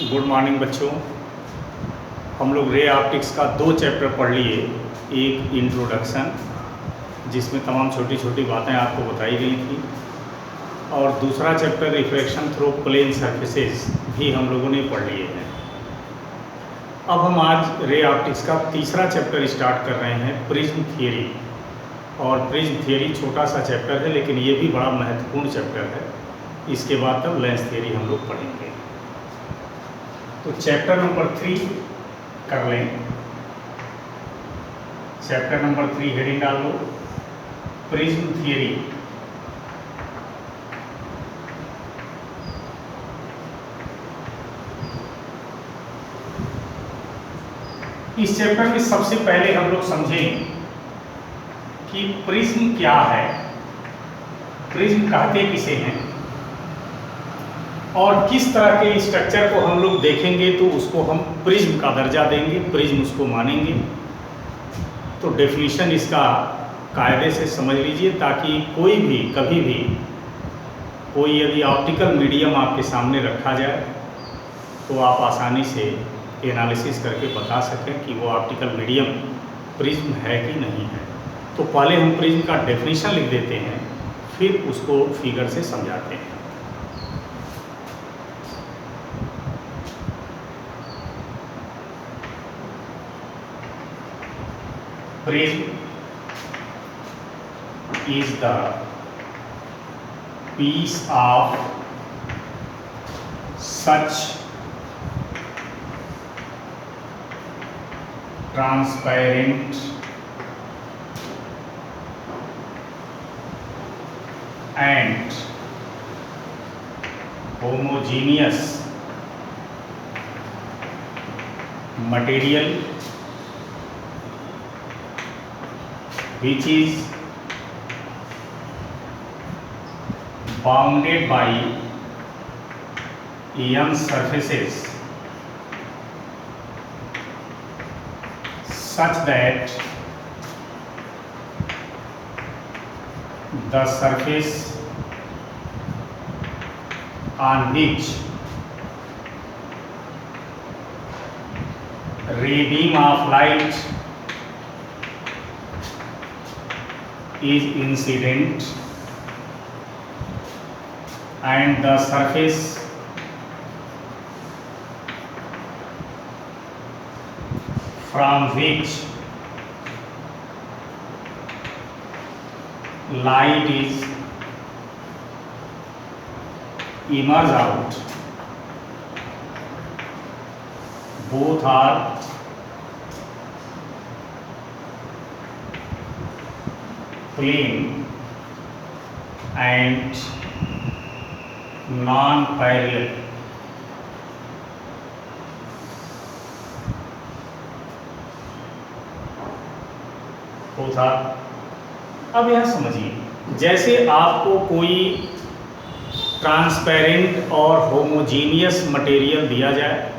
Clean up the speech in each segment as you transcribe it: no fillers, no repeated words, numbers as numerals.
Good morning बच्चों। हम लोग रे ऑप्टिक्स का 2 चैप्टर पढ़ लिए। एक इंट्रोडक्शन जिसमें तमाम छोटी छोटी बातें आपको बताई गई थी, और दूसरा chapter refraction through plane surfaces भी हम लोगों ने पढ़ लिए हैं। अब हम आज रे ऑप्टिक्स का तीसरा चैप्टर स्टार्ट कर रहे हैं, प्रिज्म थियरी। और प्रिज्म थियरी छोटा सा चैप्टर है, लेकिन ये भी बड़ा महत्वपूर्ण चैप्टर है। इसके बाद तब लेंस थियरी हम लोग पढ़ेंगे। तो चैप्टर नंबर 3 कर लें। चैप्टर नंबर 3 हेडिंग डाल लो, प्रिज्म थियरी। इस चैप्टर में सबसे पहले हम लोग समझें कि प्रिज्म क्या है, प्रिज्म कहते किसे हैं, और किस तरह के स्ट्रक्चर को हम लोग देखेंगे तो उसको हम प्रिज्म का दर्जा देंगे, प्रिज्म उसको मानेंगे। तो डेफिनेशन इसका कायदे से समझ लीजिए, ताकि कोई भी कभी भी कोई यदि ऑप्टिकल मीडियम आपके सामने रखा जाए तो आप आसानी से एनालिसिस करके बता सकें कि वो ऑप्टिकल मीडियम प्रिज्म है कि नहीं है। तो पहले हम प्रिज्म का डेफिनेशन लिख देते हैं, फिर उसको फिगर से समझाते हैं। Prism is the piece of such transparent and homogeneous material which is bounded by m surfaces such that the surface on which ray beam of light is incident and the surface from which light is emerge out, both are plane and non-parallel। both are। अब यह समझिए, जैसे आपको कोई transparent और homogeneous material दिया जाए,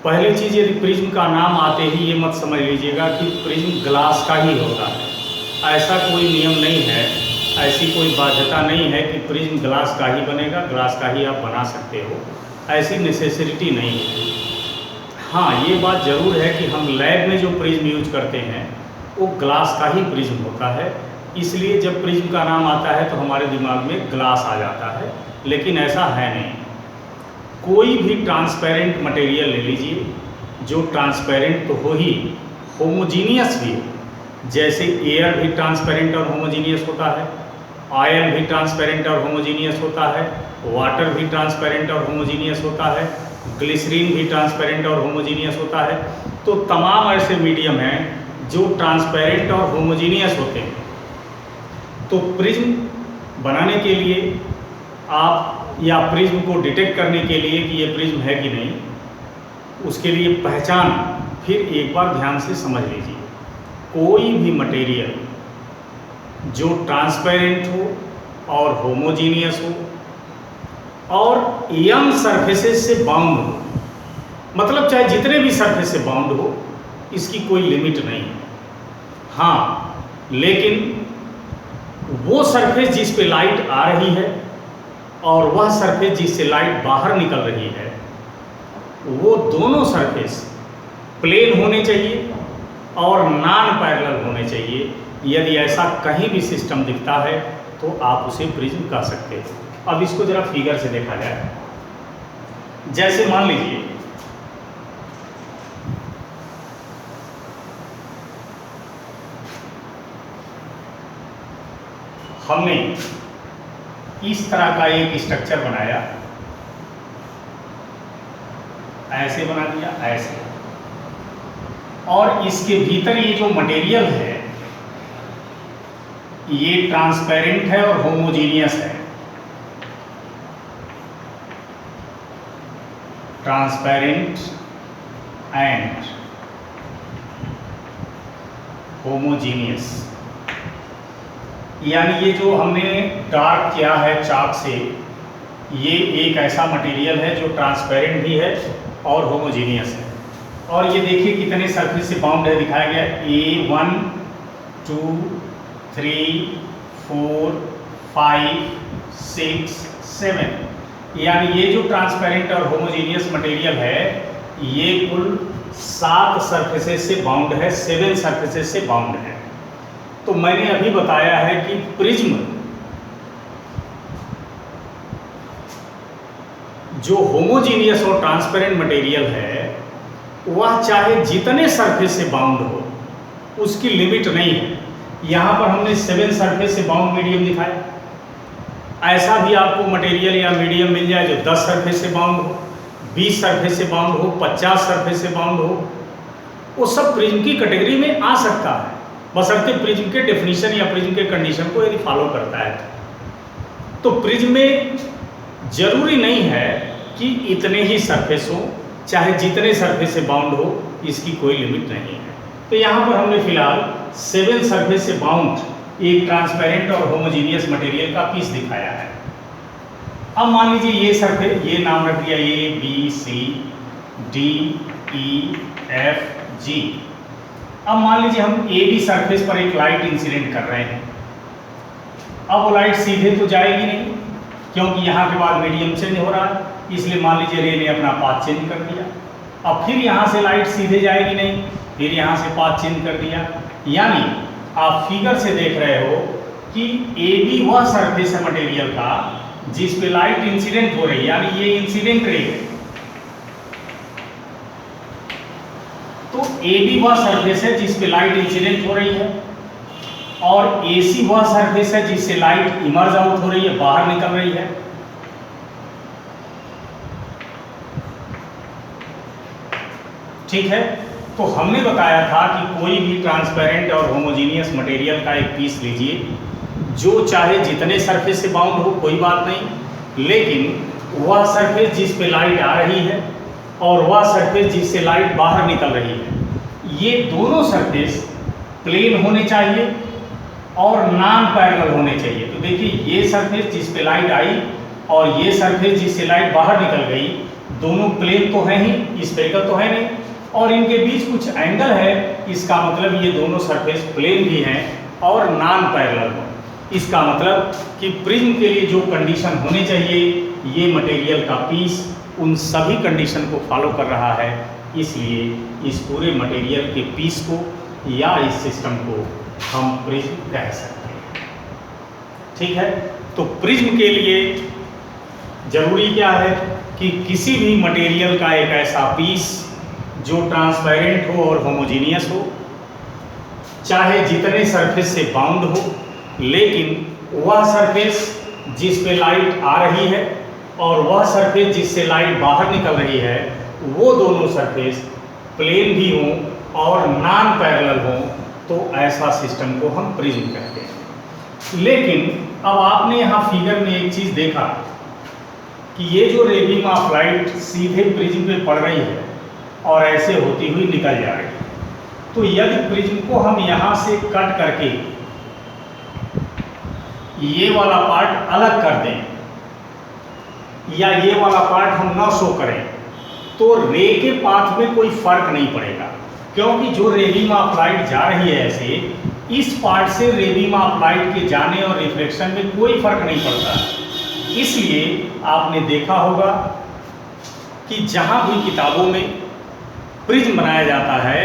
पहली चीज़ यदि प्रिज्म का नाम आते ही ये मत समझ लीजिएगा कि प्रिज्म ग्लास का ही होता है। ऐसा कोई नियम नहीं है, ऐसी कोई बाध्यता नहीं है कि प्रिज्म ग्लास का ही बनेगा, ग्लास का ही आप बना सकते हो, ऐसी नेसेसिटी नहीं है। हाँ, ये बात ज़रूर है कि हम लैब में जो प्रिज्म यूज करते हैं वो ग्लास का ही प्रिज्म होता है, इसलिए जब प्रिज्म का नाम आता है तो हमारे दिमाग में ग्लास आ जाता है, लेकिन ऐसा है नहीं। कोई भी ट्रांसपेरेंट मटेरियल ले लीजिए, जो ट्रांसपेरेंट तो हो ही, होमोजीनियस भी हो। जैसे एयर भी ट्रांसपेरेंट और होमोजीनियस होता है, ऑयल भी ट्रांसपेरेंट और होमोजीनियस होता है, वाटर भी ट्रांसपेरेंट और होमोजीनियस होता है, ग्लिसरीन भी ट्रांसपेरेंट और होमोजीनियस होता है। तो तमाम ऐसे मीडियम हैं जो ट्रांसपेरेंट और होमोजीनियस होते हैं। तो प्रिज्म बनाने के लिए आप, या प्रिज्म को डिटेक्ट करने के लिए कि ये प्रिज्म है कि नहीं, उसके लिए पहचान फिर एक बार ध्यान से समझ लीजिए। कोई भी मटेरियल जो ट्रांसपेरेंट हो और होमोजीनियस हो और यम सरफेसेस से बाउंड हो, मतलब चाहे जितने भी सरफेस से बाउंड हो, इसकी कोई लिमिट नहीं है। हाँ, लेकिन वो सरफेस जिस पे लाइट आ रही है और वह सरफेस जिससे लाइट बाहर निकल रही है, वो दोनों सरफेस प्लेन होने चाहिए और नॉन पैरेलल होने चाहिए। यदि ऐसा कहीं भी सिस्टम दिखता है तो आप उसे प्रिज्म कह सकते हो। अब इसको जरा फिगर से देखा जाए। जैसे मान लीजिए हमने इस तरह का एक स्ट्रक्चर बनाया, ऐसे बना दिया, ऐसे, और इसके भीतर ये जो मटेरियल है ये ट्रांसपेरेंट है और होमोजीनियस है। ट्रांसपेरेंट एंड होमोजीनियस, यानी ये जो हमने डार्क किया है चाक से, ये एक ऐसा मटेरियल है जो ट्रांसपेरेंट भी है और होमोजीनियस है। और ये देखिए कितने सरफेस से बाउंड है, दिखाया गया A1 2 3 4 5 6 7, यानी ये जो ट्रांसपेरेंट और होमोजीनियस मटेरियल है ये कुल 7 सरफेसेस से बाउंड है, 7 सरफेसेस से बाउंड है। तो मैंने अभी बताया है कि प्रिज्म जो होमोजीनियस और ट्रांसपेरेंट मटेरियल है वह चाहे जितने सरफेस से बाउंड हो, उसकी लिमिट नहीं है। यहाँ पर हमने 7 सरफेस से बाउंड मीडियम दिखाया। ऐसा भी आपको मटेरियल या मीडियम मिल जाए जो 10 सरफेस से बाउंड हो, 20 सरफेस से बाउंड हो, 50 सरफेस से बाउंड हो, वो सब प्रिज्म की कैटेगरी में आ सकता है, बशर्ते प्रिज्म के डेफिनेशन या प्रिज्म के कंडीशन को यदि फॉलो करता है। तो प्रिज्म में जरूरी नहीं है कि इतने ही सरफेस हो, चाहे जितने सरफेस से बाउंड हो, इसकी कोई लिमिट नहीं है। तो यहाँ पर हमने फिलहाल 7 सरफेस से बाउंड एक ट्रांसपेरेंट और होमोजीनियस मटेरियल का पीस दिखाया है। अब मान लीजिए ये सरफेस, ये नाम रख दिया A B C D E F G। अब मान लीजिए हम AB सरफेस पर एक लाइट इंसिडेंट कर रहे हैं। अब वो लाइट सीधे तो जाएगी नहीं, क्योंकि यहाँ के बाद मीडियम चेंज हो रहा है, इसलिए मान लीजिए रे ने अपना पाथ चेंज कर दिया। अब फिर यहाँ से लाइट सीधे जाएगी नहीं, फिर यहाँ से पाथ चेंज कर दिया। यानी आप फिगर से देख रहे हो कि AB वह सरफेस है मटेरियल का जिस पे लाइट इंसिडेंट हो रही है, यानी ये इंसिडेंट रे है। तो AB वह सरफेस है जिस पे लाइट इंसिडेंट हो रही है, और AC वह सरफेस है जिससे लाइट इमर्ज आउट हो रही है, बाहर निकल रही है। ठीक है, तो हमने बताया था कि कोई भी ट्रांसपेरेंट और होमोजीनियस मटेरियल का एक पीस लीजिए, जो चाहे जितने सरफेस से बाउंड हो कोई बात नहीं, लेकिन वह सरफेस जिस पे लाइट आ रही है और वह सरफेस जिससे लाइट बाहर निकल रही है, ये दोनों सरफेस प्लेन होने चाहिए और नॉन पैरेलल होने चाहिए। तो देखिए ये सरफेस जिस पे लाइट आई और ये सरफेस जिससे लाइट बाहर निकल गई, दोनों प्लेन तो है ही, स्फेरिकल तो है नहीं, और इनके बीच कुछ एंगल है, इसका मतलब ये दोनों सरफेस प्लेन भी हैं और नॉन पैरेलल हो। इसका मतलब कि प्रिज्म के लिए जो कंडीशन होने चाहिए, ये मटेरियल का पीस उन सभी कंडीशन को फॉलो कर रहा है, इसलिए इस पूरे मटेरियल के पीस को या इस सिस्टम को हम प्रिज्म कह सकते हैं। ठीक है, तो प्रिज्म के लिए जरूरी क्या है कि किसी भी मटेरियल का एक ऐसा पीस जो ट्रांसपेरेंट हो और होमोजीनियस हो, चाहे जितने सरफेस से बाउंड हो, लेकिन वह सरफेस जिस पे लाइट आ रही है और वह सरफेस जिससे लाइट बाहर निकल रही है, वो दोनों सरफेस प्लेन भी हों और नॉन पैरेलल हों, तो ऐसा सिस्टम को हम प्रिज्म कहते हैं। लेकिन अब आपने यहाँ फिगर में एक चीज़ देखा कि ये जो रे बीम ऑफ लाइट सीधे प्रिज्म पे पड़ रही है और ऐसे होती हुई निकल जा रही है, तो यदि प्रिज्म को हम यहाँ से कट करके ये वाला पार्ट अलग कर दें या ये वाला पार्ट हम ना शो करें, तो रे के पाथ में कोई फर्क नहीं पड़ेगा, क्योंकि जो रे बीम ऑफ लाइट जा रही है ऐसे, इस पार्ट से रे बीम ऑफ लाइट के जाने और रिफ्लेक्शन में कोई फर्क नहीं पड़ता। इसलिए आपने देखा होगा कि जहाँ भी किताबों में प्रिज्म बनाया जाता है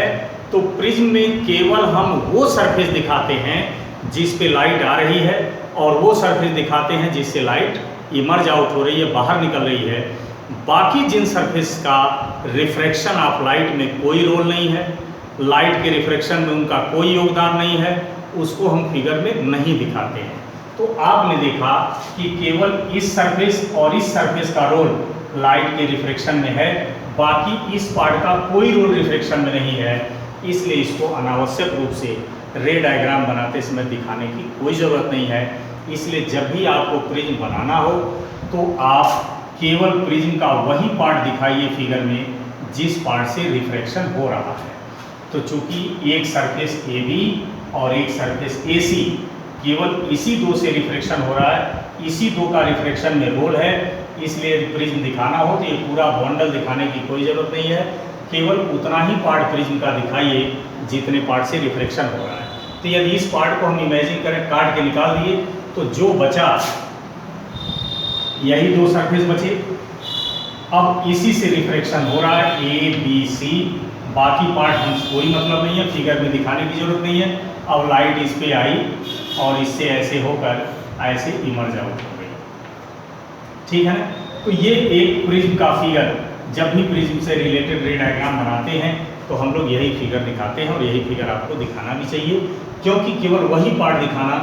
तो प्रिज्म में केवल हम वो सरफेस दिखाते हैं जिस पे लाइट आ रही है, और वो सरफेस दिखाते हैं जिससे लाइट इमर्ज आउट हो रही है, बाहर निकल रही है। बाकी जिन सरफेस का रिफ्रैक्शन ऑफ लाइट में कोई रोल नहीं है, लाइट के रिफ्रैक्शन में उनका कोई योगदान नहीं है, उसको हम फिगर में नहीं दिखाते हैं। तो आपने देखा कि केवल इस सरफेस और इस सरफेस का रोल लाइट के रिफ्रैक्शन में है, बाकी इस पार्ट का कोई रोल रिफ्रैक्शन में नहीं है। इसलिए इसको अनावश्यक रूप से रे डायग्राम बनाते समय दिखाने की कोई ज़रूरत नहीं है। इसलिए जब भी आपको प्रिज्म बनाना हो तो आप केवल प्रिज्म का वही पार्ट दिखाइए फिगर में जिस पार्ट से रिफ्रैक्शन हो रहा है। तो चूंकि एक सरफेस AB और एक सरफेस AC केवल इसी दो से रिफ्रैक्शन हो रहा है, इसी दो का रिफ्रैक्शन में रोल है, इसलिए प्रिज्म दिखाना हो तो ये पूरा बंडल दिखाने की कोई ज़रूरत नहीं है। केवल उतना ही पार्ट प्रिज्म का दिखाइए जितने पार्ट से रिफ्रैक्शन हो रहा है। तो यदि इस पार्ट को हम इमेजिन करें, काट के निकाल दिए, तो जो बचा यही दो सरफेस बचे। अब इसी से रिफ्रैक्शन हो रहा है ABC, बाकी पार्ट हम कोई मतलब नहीं है, फिगर में दिखाने की जरूरत नहीं है। अब लाइट इस पे आई और इससे ऐसे होकर ऐसे इमर्ज आउट हो गई, ठीक है ना। तो ये एक प्रिज्म का फिगर, जब भी प्रिज्म से रिलेटेड रे डायग्राम बनाते हैं तो हम लोग यही फिगर दिखाते हैं, और यही फिगर आपको दिखाना भी चाहिए, क्योंकि केवल वही पार्ट दिखाना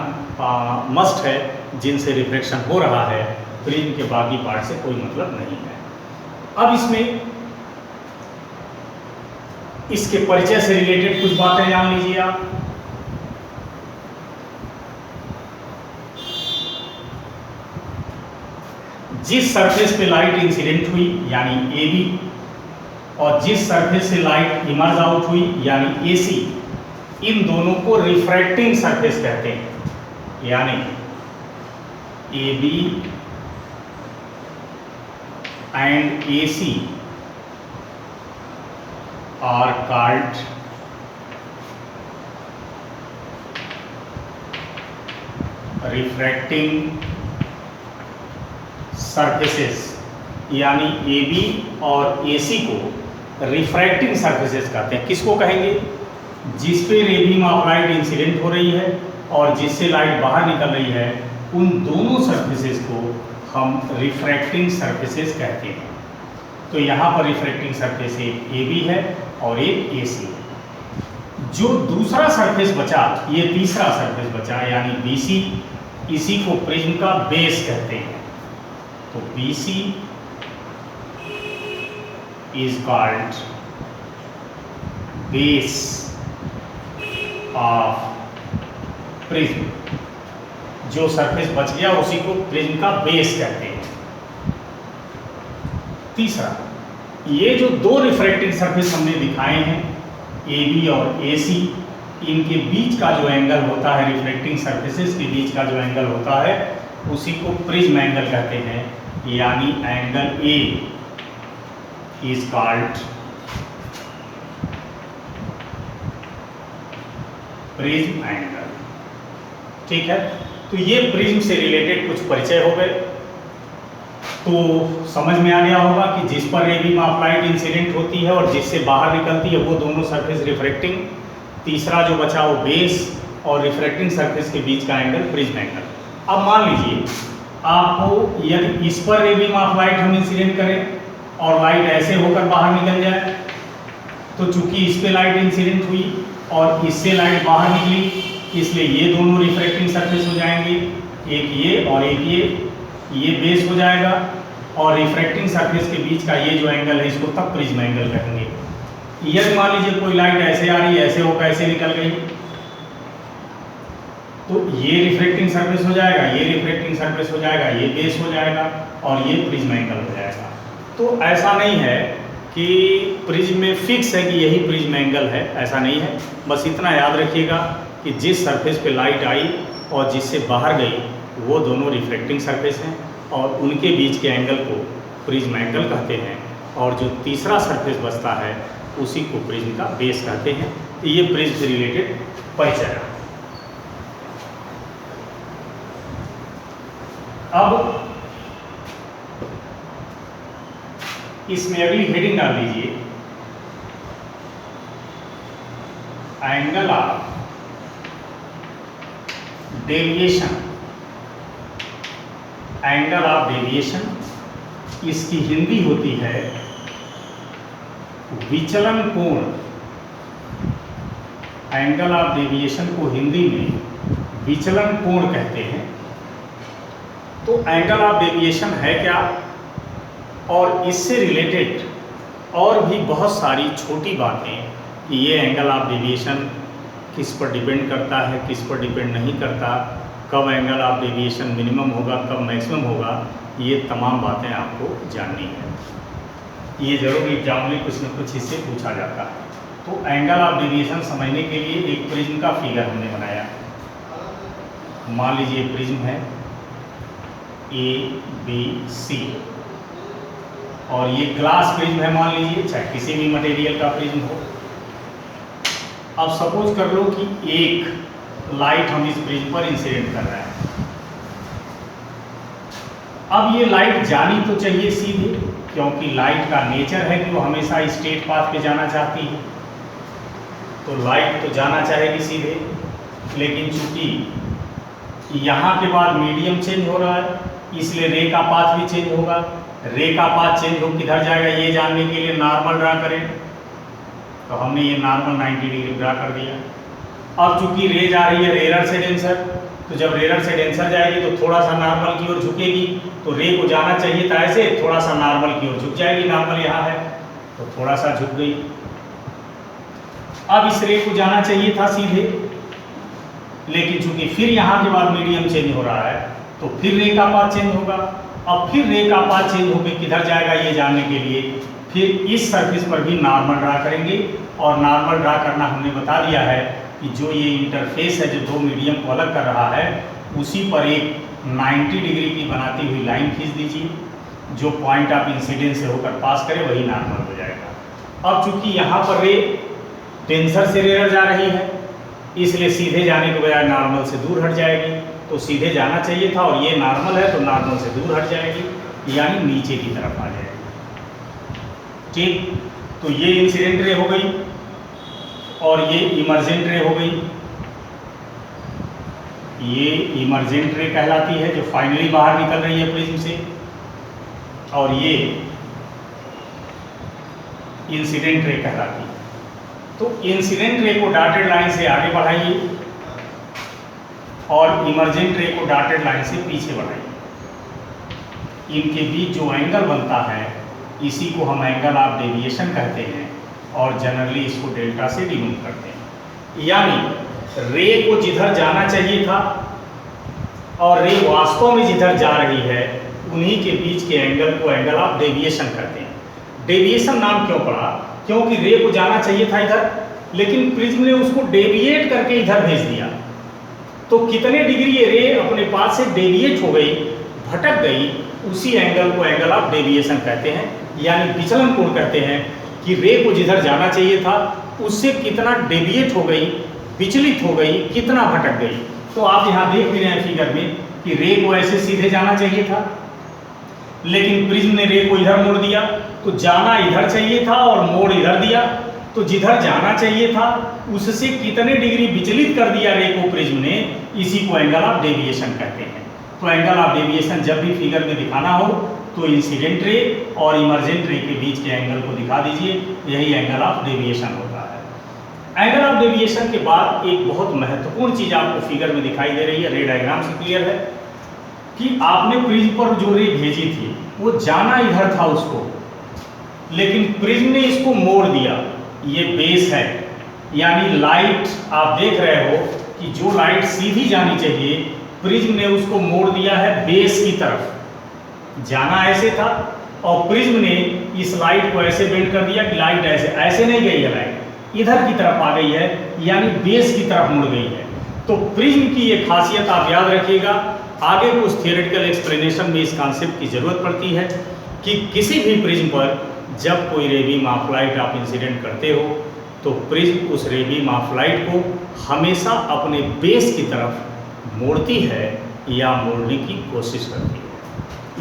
मस्ट है जिनसे रिफ्रैक्शन हो रहा है, प्रिज्म के बाकी पार्ट से कोई मतलब नहीं है। अब इसमें इसके परिचय से रिलेटेड कुछ बातें जान लीजिए आप। जिस सरफेस पे लाइट इंसिडेंट हुई यानी AB, और जिस सरफेस से लाइट इमर्ज आउट हुई यानी AC, इन दोनों को रिफ्रैक्टिंग सरफेस कहते हैं। यानी AB and AC are called refracting surfaces. यानी AB और AC को रिफ्रैक्टिंग सरफेसेस कहते हैं। किसको कहेंगे? जिस पे रे बीम ऑफ लाइट इंसिडेंट हो रही है और जिससे लाइट बाहर निकल रही है, उन दोनों सरफेसेस को हम रिफ्रैक्टिंग सरफेसेस कहते हैं। तो यहाँ पर रिफ्रैक्टिंग सरफेस एक AB है और एक AC है। जो दूसरा सरफेस बचा, ये तीसरा सरफेस बचा यानी BC, इसी को प्रिज्म का बेस कहते हैं। तो BC is called base of prism। जो सरफेस बच गया उसी को प्रिज्म का बेस कहते हैं। तीसरा, ये जो दो रिफ्रैक्टिंग सरफेस हमने दिखाए हैं AB और AC, इनके बीच का जो एंगल होता है, रिफ्लेक्टिंग सरफेसेस के बीच का जो एंगल होता है, उसी को प्रिज्म एंगल कहते हैं। यानी angle A is called prism angle. ठीक है, तो ये प्रिज्म से रिलेटेड कुछ परिचय हो गए। तो समझ में आ गया होगा कि जिस पर रे बीम ऑफ लाइट इंसिडेंट होती है और जिससे बाहर निकलती है वो दोनों सरफेस रिफ्रैक्टिंग, तीसरा जो बचा वो बेस, और रिफ्रैक्टिंग सरफेस के बीच का एंगल प्रिज्म एंगल। अब मान लीजिए आपको यदि इस पर रे बीम ऑफ लाइट हम इंसिडेंट करें और लाइट ऐसे होकर बाहर निकल जाए, तो चूंकि इस पे लाइट इंसिडेंट हुई और इससे लाइट बाहर निकली, इसलिए ये दोनों रिफ्रैक्टिंग सरफेस हो जाएंगे, एक ये और एक ये बेस हो जाएगा, और रिफ्रैक्टिंग सरफेस के बीच का ये जो एंगल है इसको तब प्रिज्म एंगल कहेंगे। यदि मान लीजिए कोई लाइट ऐसे आ रही है, ऐसे होकर ऐसे निकल गई, तो ये रिफ्रैक्टिंग सरफेस हो जाएगा, ये रिफ्रैक्टिंग सरफेस हो जाएगा, ये बेस हो जाएगा और ये प्रिज्म एंगल हो जाएगा। तो ऐसा नहीं है कि प्रिज्म में फिक्स है कि यही प्रिज्म एंगल है, ऐसा नहीं है। बस इतना याद रखिएगा कि जिस सरफेस पे लाइट आई और जिससे बाहर गई वो दोनों रिफ्लेक्टिंग सरफेस हैं और उनके बीच के एंगल को प्रिज्म एंगल कहते हैं, और जो तीसरा सरफेस बचता है उसी को प्रिज्म का बेस कहते हैं। तो ये प्रिज्म से रिलेटेड परिचय है। अब इसमें अगली हेडिंग डाल दीजिए, angle of deviation. Angle of deviation, इसकी हिंदी होती है विचलन कोण। एंगल ऑफ डेविएशन को हिंदी में विचलन कोण कहते हैं। तो एंगल ऑफ डेविएशन है क्या, और इससे रिलेटेड और भी बहुत सारी छोटी बातें कि ये एंगल ऑफ डेविएशन किस पर डिपेंड करता है, किस पर डिपेंड नहीं करता, कब एंगल ऑफ डेविएशन मिनिमम होगा, कब मैक्सिमम होगा, ये तमाम बातें आपको जाननी है। ये जरूर एग्जाम में कुछ न कुछ इससे पूछा जाता है। तो एंगल ऑफ डेविएशन समझने के लिए एक प्रिज्म का फिगर हमने बनाया। मान लीजिए प्रिज्म है ABC और ये ग्लास प्रिज्म है, मान लीजिए, चाहे किसी भी मटेरियल का प्रिज्म हो। अब सपोज कर लो कि एक लाइट हम इस प्रिज्म पर इंसिडेंट कर रहे हैं। अब ये लाइट जानी तो चाहिए सीधे, क्योंकि लाइट का नेचर है कि वो हमेशा स्ट्रेट पाथ पे जाना चाहती है, तो लाइट तो जाना चाहेगी सीधे। लेकिन चूंकि यहाँ के बाद मीडियम चेंज हो रहा है, इसलिए रे का पाथ भी चेंज होगा। रे का पाथ चेंज हो किधर जाएगा ये जानने के लिए नॉर्मल ड्रा करें, तो हमने ये नॉर्मल 90 डिग्री ड्रा कर दिया। अब चूंकि रे जा रही है रेरर से डेंसर, तो जब रेरर से डेंसर जाएगी तो थोड़ा सा नॉर्मल की ओर झुकेगी, तो रे को जाना चाहिए था ऐसे, थोड़ा सा नॉर्मल की ओर झुक जाएगी। नॉर्मल यहाँ है तो थोड़ा सा झुक गई। अब इस रे को जाना चाहिए था सीधे, लेकिन चूंकि फिर यहाँ के बाद मीडियम चेंज हो रहा है तो फिर रे का पाथ चेंज होगा। अब फिर रे का पाथ चेंज होकर किधर जाएगा ये जानने के लिए फिर इस सरफेस पर भी नॉर्मल ड्रा करेंगे। और नॉर्मल ड्रा करना हमने बता दिया है कि जो ये इंटरफेस है, जो दो मीडियम को अलग कर रहा है, उसी पर एक 90 डिग्री की बनाती हुई लाइन खींच दीजिए, जो पॉइंट ऑफ इंसिडेंस से होकर पास करे वही नॉर्मल हो जाएगा। अब चूंकि यहाँ पर रे डेंसर से रेरर जा रही है, इसलिए सीधे जाने के बजाय नॉर्मल से दूर हट जाएगी, तो सीधे जाना चाहिए था और ये नॉर्मल है तो नॉर्मल से दूर हट जाएगी, यानी नीचे की तरफ आ जाएगी। ठीक, तो ये इंसिडेंट रे हो गई और ये इमर्जेंट रे हो गई। ये इमर्जेंट रे कहलाती है, जो फाइनली बाहर निकल रही है प्रिज्म से, और ये इंसिडेंट रे कहलाती है। तो इंसिडेंट रे को डॉटेड लाइन से आगे बढ़ाइए और इमर्जेंट रे को डॉटेड लाइन से पीछे बढ़ाइए। इनके बीच जो एंगल बनता है इसी को हम एंगल ऑफ डेविएशन कहते हैं और जनरली इसको डेल्टा से डिनोट करते हैं। यानी रे को जिधर जाना चाहिए था और रे वास्तव में जिधर जा रही है, उन्हीं के बीच के एंगल को एंगल ऑफ डेविएशन कहते हैं। डेविएशन नाम क्यों पड़ा? क्योंकि रे को जाना चाहिए था इधर, लेकिन प्रिज्म ने उसको डेविएट करके इधर भेज दिया। तो कितने डिग्री ये रे अपने पास से डेविएट हो गई, भटक गई, उसी एंगल को एंगल ऑफ डेविएशन कहते हैं, यानी विचलन कोण कहते हैं कि रे को जिधर जाना चाहिए था उससे कितना डेविएट हो गई, विचलित हो गई, कितना भटक गई। तो आप यहाँ देख भी रहे हैं फिगर में कि रे को ऐसे सीधे जाना चाहिए था, लेकिन प्रिज्म ने रे को इधर मोड़ दिया, तो जाना इधर चाहिए था और मोड़ इधर दिया। तो जिधर जाना चाहिए था उससे कितने डिग्री विचलित कर दिया रे को प्रिज्म ने, इसी को एंगल ऑफ डेविएशन कहते हैं। तो एंगल ऑफ डेविएशन जब भी फिगर में दिखाना हो तो इंसिडेंट रे और इमर्जेंट रे के बीच के एंगल को दिखा दीजिए, यही एंगल ऑफ डेविएशन होता है। एंगल ऑफ डेविएशन के बाद एक बहुत महत्वपूर्ण चीज आपको फिगर में दिखाई दे रही है, रे डायग्राम से क्लियर है कि आपने प्रिज्म पर जो रे भेजी थी वो जाना इधर था उसको, लेकिन प्रिज्म ने इसको मोड़ दिया। ये बेस है, यानी लाइट आप देख रहे हो कि जो लाइट सीधी जानी चाहिए प्रिज्म ने उसको मोड़ दिया है बेस की तरफ। जाना ऐसे था और प्रिज्म ने इस लाइट को ऐसे बेंड कर दिया कि लाइट ऐसे नहीं गई है, लाइट इधर की तरफ आ गई है, यानी बेस की तरफ मुड़ गई है। तो प्रिज्म की ये खासियत आप याद रखिएगा। आगे कुछ थियोरेटिकल एक्सप्लेनेशन में इस कॉन्सेप्ट की जरूरत पड़ती है कि किसी भी प्रिज्म पर जब कोई रे बीम ऑफ लाइट आप इंसिडेंट करते हो तो प्रिज्म उस रे बीम ऑफ लाइट को हमेशा अपने बेस की तरफ मोड़ती है या मोड़ने की कोशिश करती है।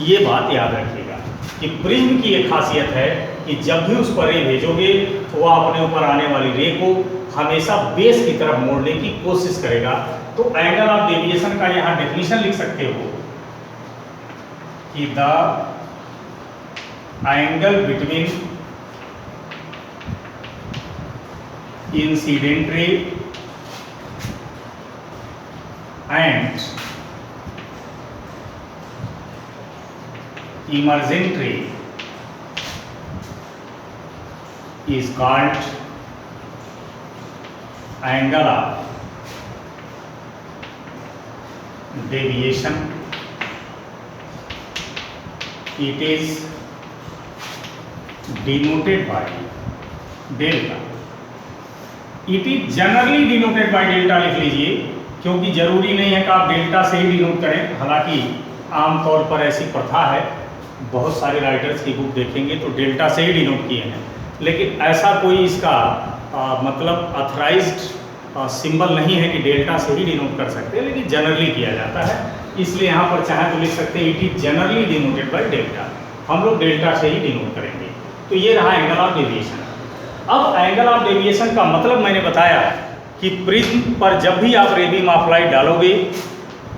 ये बात याद रखिएगा। कि प्रिज्म की एक खासियत है कि जब भी उस पर रे भेजोगे तो वह अपने ऊपर आने वाली रे को हमेशा बेस की तरफ मोड़ने की कोशिश करेगा। तो एंगल ऑफ डेविएशन का यहाँ डेफिनेशन लिख सकते हो कि the angle between incident ray and emergent ray is called angle of deviation. It is denoted by delta. It is generally denoted by delta लिख लीजिए, क्योंकि जरूरी नहीं है कि आप डेल्टा से ही डिनोट करें। हालांकि आमतौर पर ऐसी प्रथा है, बहुत सारे राइटर्स की बुक देखेंगे तो डेल्टा से ही डिनोट किए हैं, लेकिन ऐसा कोई इसका मतलब अथराइज्ड सिंबल नहीं है कि डेल्टा से ही डिनोट कर सकते हैं, लेकिन जनरली किया जाता है। इसलिए यहाँ पर चाहे तो लिख सकते हैं it is generally denoted by delta. हम लोग डेल्टा से ही डिनोट करेंगे। तो ये रहा एंगल ऑफ डेविएशन। अब एंगल ऑफ डेविएशन का मतलब मैंने बताया कि प्रिज्म पर जब भी आप रे बीम ऑफ लाइट डालोगे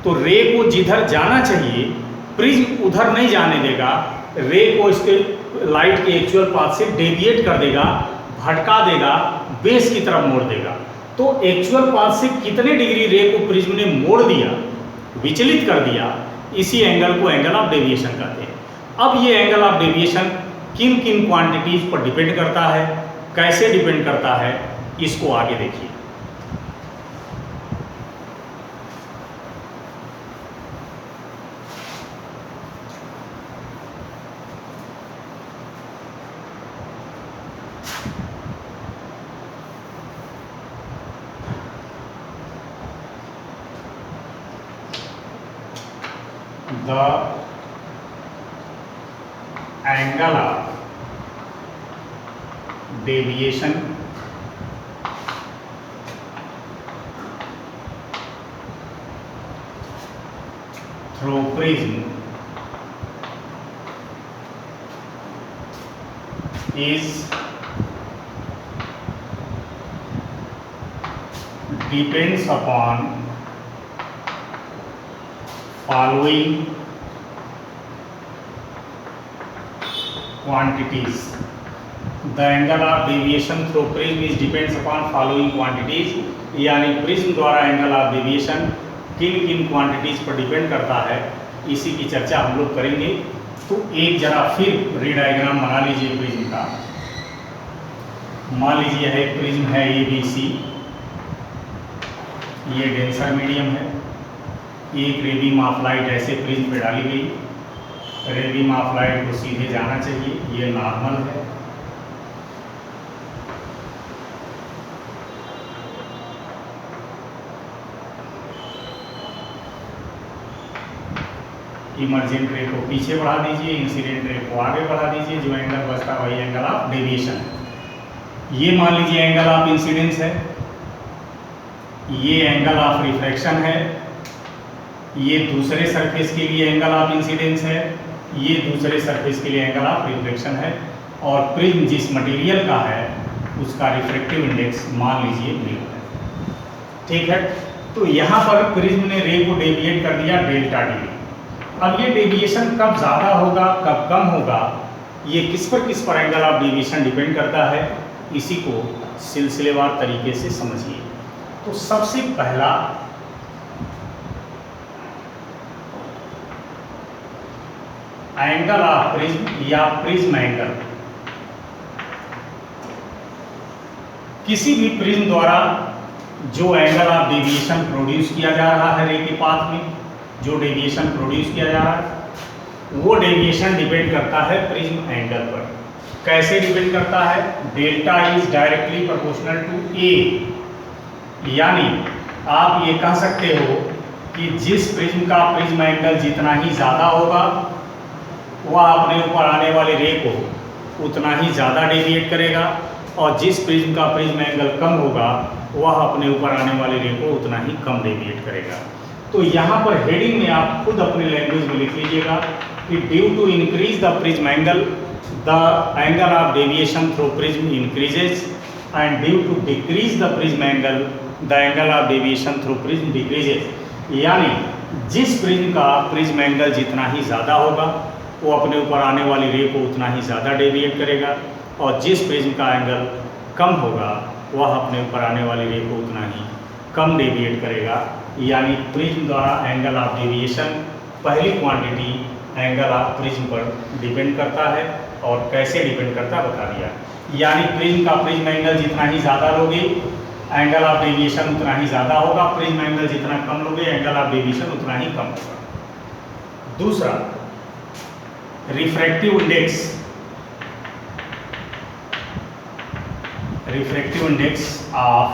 तो रे को जिधर जाना चाहिए प्रिज्म उधर नहीं जाने देगा, रे को इसके लाइट के एक्चुअल पाथ से डेविएट कर देगा, भटका देगा, बेस की तरफ मोड़ देगा। तो एक्चुअल पाथ से कितने डिग्री रे को प्रिज्म ने मोड़ दिया, विचलित कर दिया, इसी एंगल को एंगल ऑफ डेविएशन कहते हैं। अब ये एंगल ऑफ डेविएशन किन किन क्वांटिटीज पर डिपेंड करता है, कैसे डिपेंड करता है, इसको आगे देखिए। The angle of deviation through prism is depends upon following quantities. The angle of deviation through prism is depends upon following quantities, यानी प्रिज्म द्वारा एंगल ऑफ डेविएशन किन किन क्वांटिटीज पर डिपेंड करता है, इसी की चर्चा हम लोग करेंगे। तो एक जरा फिर रे डायग्राम बना लीजिए प्रिज्म का। मान लीजिए है प्रिज्म है ABC, ये डेंसर मीडियम है, एक रे बीम ऑफ लाइट ऐसे प्रिज्म पे डाली गई, रे बीम ऑफ लाइट को सीधे जाना चाहिए, ये नॉर्मल है। इमर्जेंट रे को पीछे बढ़ा दीजिए, इंसिडेंट रे को आगे बढ़ा दीजिए, जो एंगल बचता वही एंगल ऑफ डेविएशन। ये मान लीजिए एंगल ऑफ इंसिडेंस है, ये एंगल ऑफ रिफ्रैक्शन है, ये दूसरे सरफेस के लिए एंगल ऑफ इंसिडेंस है, ये दूसरे सरफेस के लिए एंगल ऑफ रिफ्लेक्शन है, और प्रिज्म जिस मटेरियल का है उसका रिफ्रैक्टिव इंडेक्स मान लीजिए म्यू है। ठीक है, तो यहाँ पर प्रिज्म ने रे को डेविएट कर दिया डेल्टा डी। अब ये डेविएशन कब ज़्यादा होगा कब कम होगा, ये किस पर एंगल ऑफ डेविएशन डिपेंड करता है, इसी को सिलसिलेवार तरीके से समझिए। तो सबसे पहला एंगल ऑफ प्रिज्म या प्रिज्म एंगल, किसी भी प्रिज्म द्वारा जो एंगल ऑफ डेविएशन प्रोड्यूस किया जा रहा है रे के पाथ में, जो डेविएशन प्रोड्यूस किया जा रहा है वो डेविएशन डिपेंड करता है प्रिज्म एंगल पर। कैसे डिपेंड करता है? Delta is directly proportional to A, यानी आप ये कह सकते हो कि जिस प्रिज्म का प्रिज्म एंगल जितना ही ज़्यादा होगा वह अपने ऊपर आने वाले रे को उतना ही ज़्यादा डेविएट करेगा, और जिस प्रिज्म का प्रिज्म एंगल कम होगा वह अपने ऊपर आने वाले रे को उतना ही कम डेविएट करेगा। तो यहाँ पर हेडिंग में आप खुद अपनी लैंग्वेज में लिख लीजिएगा कि due to increase the prism angle the angle of deviation through prism increases and due to decrease the prism angle the angle of deviation through prism decreases. यानी जिस प्रिज्म का प्रिज्म एंगल जितना ही ज़्यादा होगा वो अपने ऊपर आने वाली रे को उतना ही ज़्यादा डेविएट करेगा, और जिस प्रिज्म का एंगल कम होगा वह अपने ऊपर आने वाली रे को उतना ही कम डेविएट करेगा। यानी प्रिज्म द्वारा एंगल ऑफ डेविएशन पहली क्वांटिटी एंगल ऑफ प्रिज्म पर डिपेंड करता है, और कैसे डिपेंड करता है बता दिया। यानी प्रिज्म का प्रिज्म एंगल जितना ही ज़्यादा लोगे एंगल ऑफ डेविएशन उतना ही ज़्यादा होगा, प्रिज्म एंगल जितना कम लोगे एंगल ऑफ डेविएशन उतना ही कम होगा। दूसरा, refractive index. Refractive index of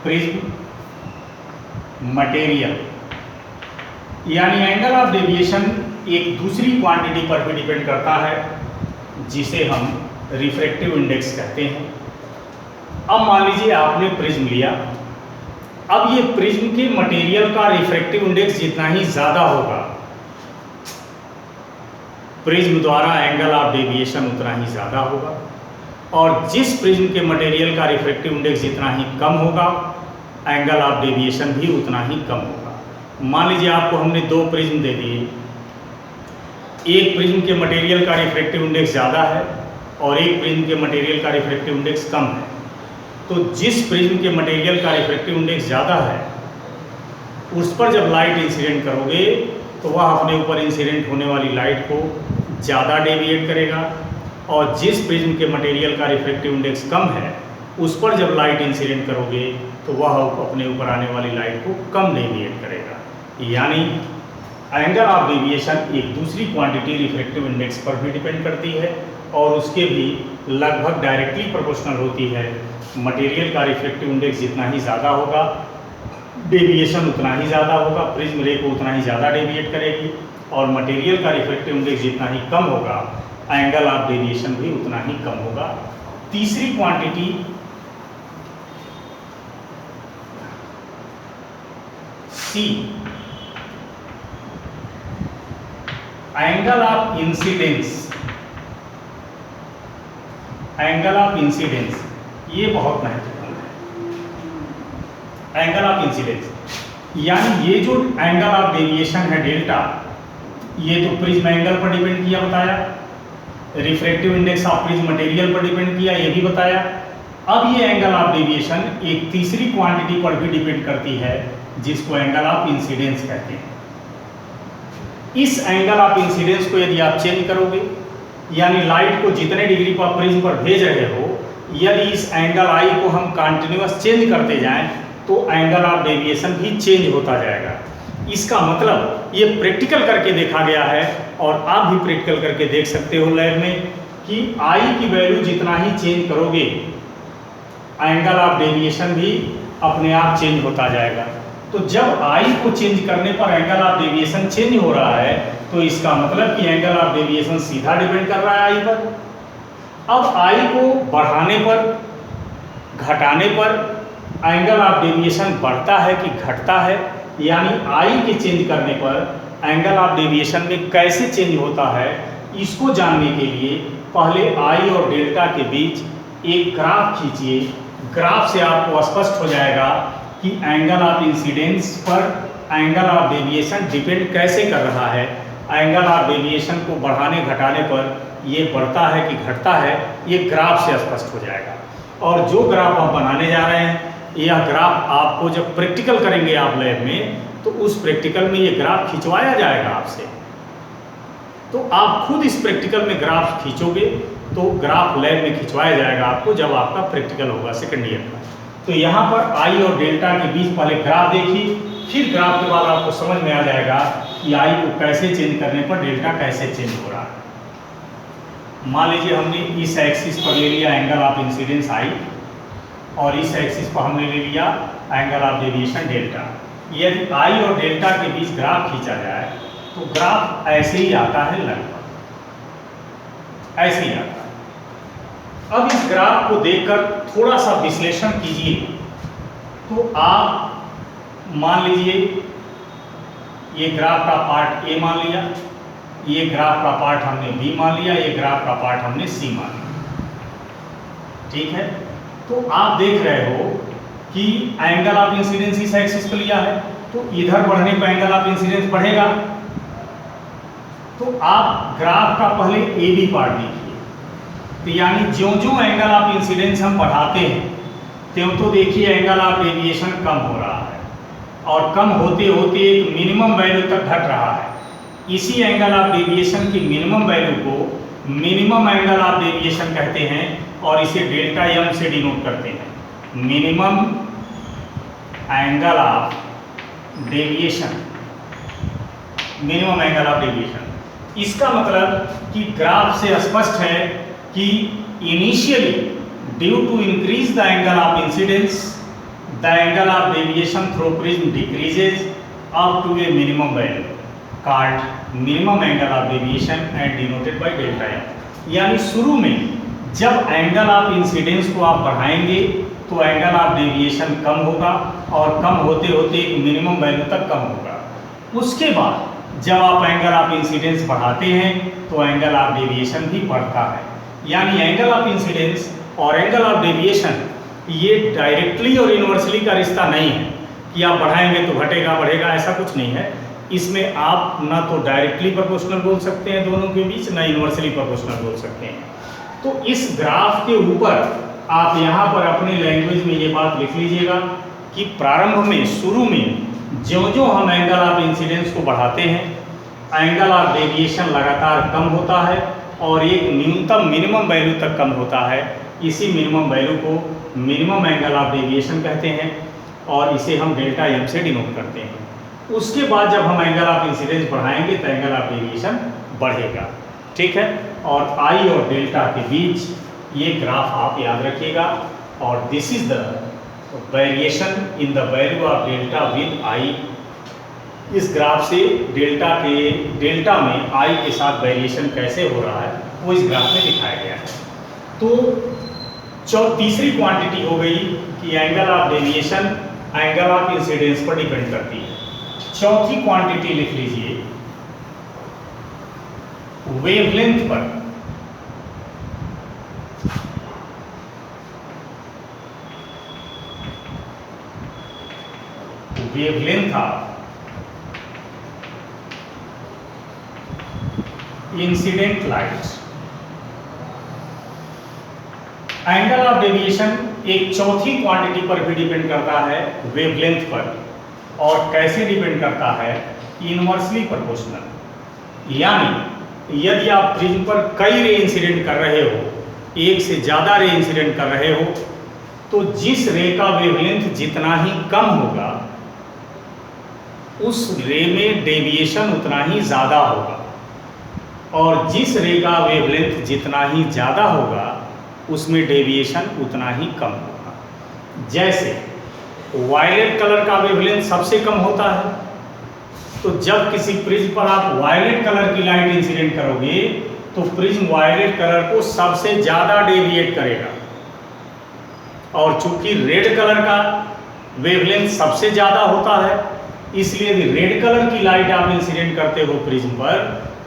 prism material, यानी एंगल ऑफ डेविएशन एक दूसरी क्वांटिटी पर भी डिपेंड करता है जिसे हम रिफ्रैक्टिव इंडेक्स कहते हैं। अब मान लीजिए आपने प्रिज्म लिया, अब ये प्रिज्म के मटेरियल का रिफ्रैक्टिव इंडेक्स जितना ही ज़्यादा होगा प्रिज्म द्वारा एंगल ऑफ डेविएशन उतना ही ज़्यादा होगा, और जिस प्रिज्म के मटेरियल का रिफ्रैक्टिव इंडेक्स जितना ही कम होगा एंगल ऑफ डेविएशन भी उतना ही कम होगा। मान लीजिए आपको हमने दो प्रिज्म दे दिए, एक प्रिज्म के मटेरियल का रिफ्रैक्टिव इंडेक्स ज़्यादा है और एक प्रिज्म के मटेरियल का रिफ्रैक्टिव इंडेक्स कम है। तो जिस प्रिज्म के मटेरियल का रिफ्रैक्टिव इंडेक्स ज़्यादा है उस पर जब लाइट इंसिडेंट करोगे तो वह अपने ऊपर इंसिडेंट होने वाली लाइट को ज़्यादा डेविएट करेगा, और जिस प्रिज्म के मटेरियल का रिफ्रैक्टिव इंडेक्स कम है उस पर जब लाइट इंसिडेंट करोगे तो वह अपने ऊपर आने वाली लाइट को कम डेविएट करेगा। यानी एंगल ऑफ डेविएशन एक दूसरी क्वांटिटी रिफ्रैक्टिव इंडेक्स पर भी डिपेंड करती है, और उसके भी लगभग डायरेक्टली प्रोपोर्शनल होती है। मटेरियल का रिफ्रैक्टिव इंडेक्स जितना ही ज़्यादा होगा डेविएशन उतना ही ज़्यादा होगा, प्रिज्म रे को उतना ही ज़्यादा डेविएट करेगी, और मटेरियल का रिफ्रैक्टिव इंडेक्स जितना ही कम होगा एंगल ऑफ डेविएशन भी उतना ही कम होगा। तीसरी quantity C, angle of incidence. Angle of incidence ये बहुत महत्वपूर्ण है। एंगल ऑफ इंसिडेंस यानी ये जो एंगल ऑफ डेविएशन है डेल्टा, ये तो प्रिज्म एंगल पर डिपेंड किया बताया, refractive index of prism material पर डिपेंड किया ये भी बताया। अब ये एंगल ऑफ डेविएशन एक तीसरी क्वांटिटी पर भी डिपेंड करती है जिसको एंगल ऑफ इंसिडेंस कहते हैं। इस एंगल ऑफ इंसिडेंस को यदि आप चेंज करोगे, यानी लाइट को जितने डिग्री पर प्रिज्म पर भेज रहे हो, यदि इस एंगल आई को हम कंटिन्यूअस चेंज करते जाएं तो एंगल ऑफ डेविएशन भी चेंज होता जाएगा। इसका मतलब ये प्रैक्टिकल करके देखा गया है, और आप भी प्रैक्टिकल करके देख सकते हो लैब में कि आई की वैल्यू जितना ही चेंज करोगे एंगल ऑफ डेविएशन भी अपने आप चेंज होता जाएगा। तो जब आई को चेंज करने पर एंगल ऑफ डेविएशन चेंज हो रहा है तो इसका मतलब कि एंगल ऑफ डेविएशन सीधा डिपेंड कर रहा है आई पर। अब आई को बढ़ाने पर घटाने पर एंगल ऑफ डेविएशन बढ़ता है कि घटता है, यानी आई के चेंज करने पर एंगल ऑफ डेविएशन में कैसे चेंज होता है, इसको जानने के लिए पहले आई और डेल्टा के बीच एक ग्राफ खींचिए। ग्राफ से आपको स्पष्ट हो जाएगा कि एंगल ऑफ इंसिडेंस पर एंगल ऑफ डेविएशन डिपेंड कैसे कर रहा है। एंगल ऑफ डेविएशन को बढ़ाने घटाने पर ये बढ़ता है कि घटता है, ये ग्राफ से स्पष्ट हो जाएगा। और जो ग्राफ हम बनाने जा रहे हैं, यह ग्राफ आपको जब प्रैक्टिकल करेंगे आप लैब में, तो उस प्रैक्टिकल में ये ग्राफ खिंचवाया जाएगा आपसे। तो आप खुद इस प्रैक्टिकल में ग्राफ खींचोगे तो ग्राफ लैब में खिंचवाया जाएगा आपको जब आपका प्रैक्टिकल होगा सेकेंड ईयर का। तो यहाँ पर आई और डेल्टा के बीच पहले ग्राफ देखिए, फिर ग्राफ के बाद आपको समझ में आ जाएगा कि आई को कैसे चेंज करने पर डेल्टा कैसे चेंज हो रहा है। मान लीजिए हमने इस एक्सिस पर ले लिया एंगल ऑफ इंसिडेंस आई, और इस एक्सिस पर हमने ले लिया एंगल ऑफ डेविएशन डेल्टा। यदि आई और डेल्टा के बीच ग्राफ खींचा जाए तो ग्राफ ऐसे ही आता है, लगभग ऐसे ही आता है। अब इस ग्राफ को देखकर थोड़ा सा विश्लेषण कीजिए तो आप मान लीजिए ये ग्राफ का पार्ट ए मान लिया, ये ग्राफ का पार्ट हमने बी मान लिया, ये ग्राफ का पार्ट हमने सी मान लिया। ठीक है, तो आप देख रहे हो कि एंगल ऑफ इंसिडेंस इस एक्सिस पे लिया है, तो इधर बढ़ने पर एंगल ऑफ इंसिडेंस बढ़ेगा। तो आप ग्राफ का पहले ए बी पार्ट देखिए, तो यानी ज्यों ज्यों एंगल ऑफ इंसिडेंस हम बढ़ाते हैं त्यों तो देखिए एंगल ऑफ डेविएशन कम हो रहा है, और कम होते होते एक मिनिमम वैल्यू तक घट रहा है। इसी एंगल ऑफ डेविएशन की मिनिमम वैल्यू को मिनिमम एंगल ऑफ डेविएशन कहते हैं, और इसे डेल्टा एम से डिनोट करते हैं। Minimum angle of deviation, minimum angle of deviation. इसका मतलब कि ग्राफ से स्पष्ट है कि initially due to increase the angle of incidence the angle of deviation through prism decreases up to a minimum value called minimum angle of deviation and denoted by delta m। यानी शुरू में जब angle of incidence को आप बढ़ाएंगे तो angle of deviation कम होगा, और कम होते होते एक मिनिमम वैल्यू तक कम होगा। उसके बाद जब आप एंगल ऑफ इंसिडेंस बढ़ाते हैं तो एंगल ऑफ डेविएशन भी बढ़ता है। यानी एंगल ऑफ इंसिडेंस और एंगल ऑफ डेविएशन ये डायरेक्टली और इनवर्सली का रिश्ता नहीं है कि आप बढ़ाएंगे तो घटेगा बढ़ेगा, ऐसा कुछ नहीं है। इसमें आप ना तो डायरेक्टली प्रोपोर्शनल बोल सकते हैं दोनों के बीच, ना इनवर्सली प्रोपोर्शनल बोल सकते हैं। तो इस ग्राफ के ऊपर आप यहाँ पर अपने लैंग्वेज में ये बात लिख लीजिएगा कि प्रारंभ में, शुरू में ज्यों ज्यों हम एंगल ऑफ इंसिडेंस को बढ़ाते हैं एंगल ऑफ डेविएशन लगातार कम होता है और एक न्यूनतम मिनिमम वैल्यू तक कम होता है। इसी मिनिमम वैल्यू को मिनिमम एंगल ऑफ डेविएशन कहते हैं, और इसे हम डेल्टा एम से डिनोट करते हैं। उसके बाद जब हम एंगल ऑफ इंसिडेंस बढ़ाएंगे तो एंगल ऑफ डेविएशन बढ़ेगा। ठीक है, और आई और डेल्टा के बीच ये ग्राफ आप याद रखिएगा, और this is the variation in the value of delta with I. इस ग्राफ से डेल्टा में आई के साथ वेरिएशन कैसे हो रहा है वो इस ग्राफ में दिखाया गया है। तो तीसरी क्वांटिटी हो गई कि angle of deviation angle of incidence पर डिपेंड करती है। चौथी क्वांटिटी लिख लीजिए वेवलेंथ पर। Wavelength of incident light. Angle of deviation एक चौथी क्वांटिटी पर भी डिपेंड करता है, वेवलेंथ पर। और कैसे डिपेंड करता है? Inversely proportional. यानी यदि आप प्रिज्म पर कई रे इंसिडेंट कर रहे हो, एक से ज़्यादा रे इंसिडेंट कर रहे हो, तो जिस रे का वेवलेंथ जितना ही कम होगा उस रे में डेविएशन उतना ही ज़्यादा होगा, और जिस रे का वेवलेंथ जितना ही ज़्यादा होगा उसमें डेविएशन उतना ही कम होगा। जैसे वायलेट कलर का वेवलेंथ सबसे कम होता है, तो जब किसी प्रिज्म पर आप वायलेट कलर की लाइट इंसिडेंट करोगे तो प्रिज्म वायलेट कलर को सबसे ज़्यादा डेविएट करेगा, और चूंकि रेड कलर का वेवलेंथ सबसे ज़्यादा होता है इसलिए यदि रेड कलर की लाइट आप इंसिडेंट करते हो प्रिज्म पर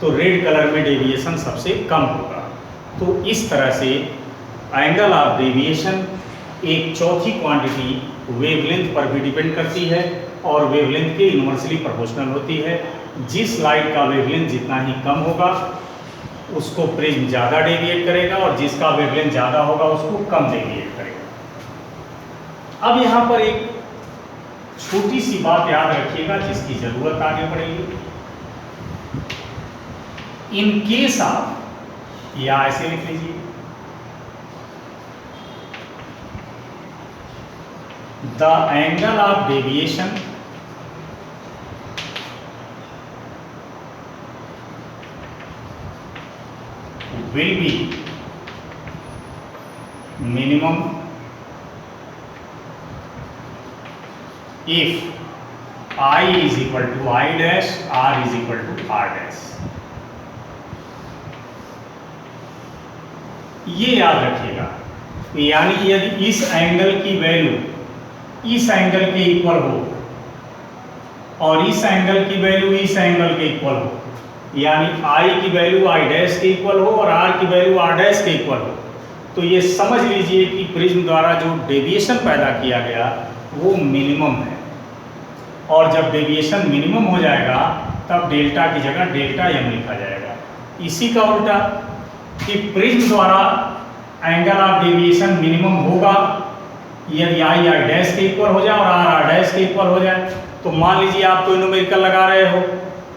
तो रेड कलर में डेविएशन सबसे कम होगा। तो इस तरह से एंगल ऑफ डेविएशन एक चौथी क्वांटिटी वेवलेंथ पर भी डिपेंड करती है, और वेवलेंथ के इनवर्सली प्रोपोर्शनल होती है। जिस लाइट का वेवलेंथ जितना ही कम होगा उसको प्रिज्म ज़्यादा डेविएट करेगा, और जिसका वेवलेंथ ज़्यादा होगा उसको कम डेविएट करेगा। अब यहाँ पर एक छोटी सी बात याद रखिएगा जिसकी ज़रूरत आगे पड़ेगी। इन केस ऑफ, या ऐसे लिख लीजिए, the angle of deviation will be minimum if I is equal to I dash, R is equal to R dash। ये याद रखिएगा, यानी यदि इस एंगल की वैल्यू इस एंगल के इक्वल हो और इस एंगल की वैल्यू इस एंगल के इक्वल हो, यानी आई की वैल्यू आई डैश के इक्वल हो और आर की वैल्यू आर डैश के इक्वल हो, तो ये समझ लीजिए कि प्रिज्म द्वारा जो डेविएशन पैदा किया गया वो मिनिमम है। और जब डेविएशन मिनिमम हो जाएगा तब डेल्टा की जगह डेल्टा एम लिखा जाएगा। इसी का उल्टा कि प्रिज्म द्वारा एंगल ऑफ डेविएशन मिनिमम होगा यदि आई आई डैश के इक्वल हो जाए और आर आर डैश के इक्वल हो जाए। तो मान लीजिए आप कोई न्यूमेरिकल लगा रहे हो,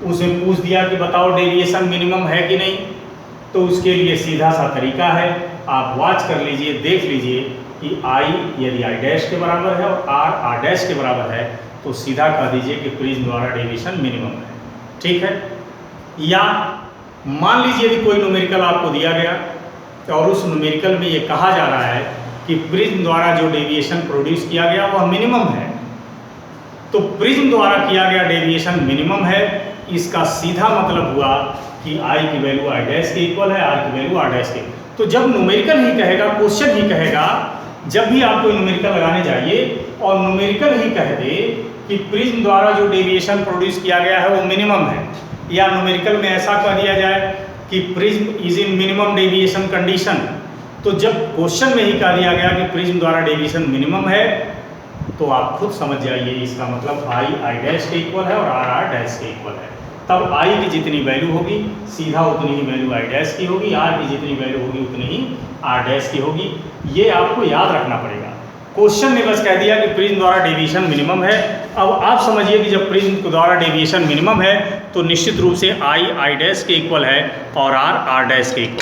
उसे पूछ दिया कि बताओ डेविएशन मिनिमम है कि नहीं, तो उसके लिए सीधा सा तरीका है, आप वॉच कर लीजिए, देख लीजिए कि आई यदि आई डैश के बराबर है और आर आर डैश के बराबर है तो सीधा कह दीजिए कि प्रिज्म द्वारा डेविएशन मिनिमम है। ठीक है। या मान लीजिए यदि कोई न्यूमेरिकल आपको दिया गया और उस न्यूमेरिकल में ये कहा जा रहा है कि प्रिज्म द्वारा जो डेविएशन प्रोड्यूस किया गया वह मिनिमम है, तो प्रिज्म द्वारा किया गया डेविएशन मिनिमम है, इसका सीधा मतलब हुआ कि आई की वैल्यू आई डैश के इक्वल है, आर की वैल्यू आर डैश के। तो जब न्यूमेरिकल ही कहेगा, क्वेश्चन ही कहेगा, जब भी आप कोई न्यूमेरिकल लगाने जाइए और न्यूमेरिकल ही कह दे कि प्रिज्म द्वारा जो डेविएशन प्रोड्यूस किया गया है वो मिनिमम है, या न्यूमेरिकल में ऐसा कह दिया जाए कि prism is in minimum deviation condition, तो जब क्वेश्चन में ही कह दिया गया कि प्रिज्म द्वारा डेविएशन मिनिमम है तो आप खुद समझ जाइए इसका मतलब आई आई डैश के इक्वल है और आर आर डैश के इक्वल है। तब आई की जितनी वैल्यू होगी सीधा उतनी ही वैल्यू आई डैश की होगी, आर की जितनी वैल्यू होगी उतनी ही आर डैश की होगी। ये आपको याद रखना पड़ेगा। क्वेश्चन ने बस कह दिया कि प्रिज्म द्वारा डेविएशन मिनिमम है। अब आप समझिए कि जब प्रिज्म द्वारा डेविएशन मिनिमम है तो निश्चित रूप से आई आई डैश के इक्वल है और आर आर डैश के इक्वल।